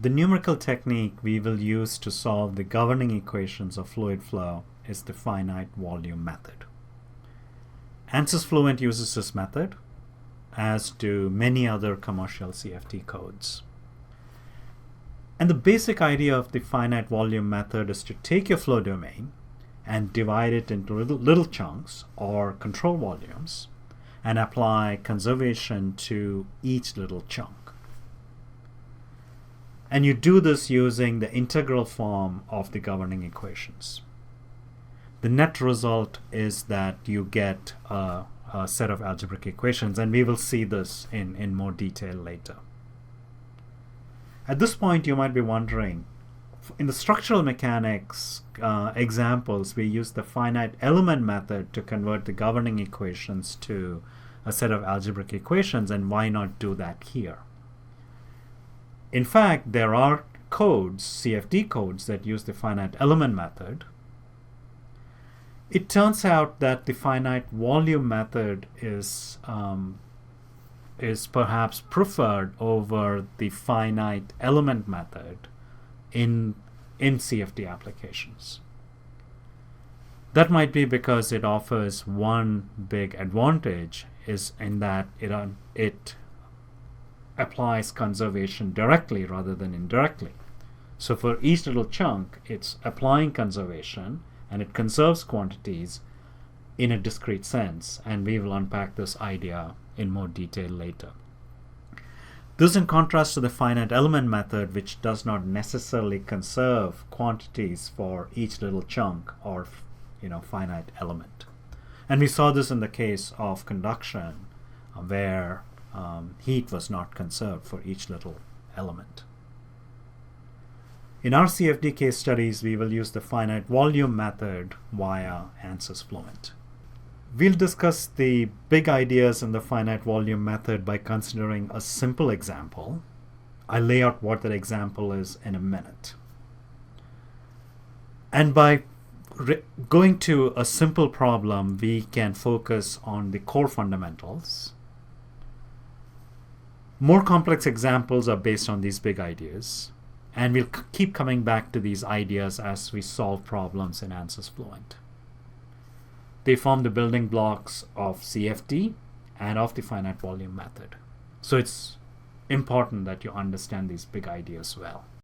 The numerical technique we will use to solve the governing equations of fluid flow is the finite volume method. ANSYS Fluent uses this method, as do many other commercial CFD codes. And the basic idea of the finite volume method is to take your flow domain and divide it into little chunks or control volumes and apply conservation to each little chunk. And you do this using the integral form of the governing equations. The net result is that you get a set of algebraic equations, and we will see this in more detail later. At this point, you might be wondering, in the structural mechanics examples, we use the finite element method to convert the governing equations to a set of algebraic equations, and why not do that here? In fact, there are codes, CFD codes, that use the finite element method. It turns out that the finite volume method is perhaps preferred over the finite element method in CFD applications. That might be because it offers one big advantage, is in that it applies conservation directly rather than indirectly. So for each little chunk, it's applying conservation, and it conserves quantities in a discrete sense, and we will unpack this idea in more detail later. This in contrast to the finite element method, which does not necessarily conserve quantities for each little chunk or finite element. And we saw this in the case of conduction, where heat was not conserved for each little element. In our CFD case studies, we will use the finite volume method via ANSYS Fluent. We'll discuss the big ideas in the finite volume method by considering a simple example. I'll lay out what that example is in a minute. And by going to a simple problem, we can focus on the core fundamentals. More complex examples are based on these big ideas, and we'll keep coming back to these ideas as we solve problems in ANSYS Fluent. They form the building blocks of CFD and of the finite volume method. So it's important that you understand these big ideas well.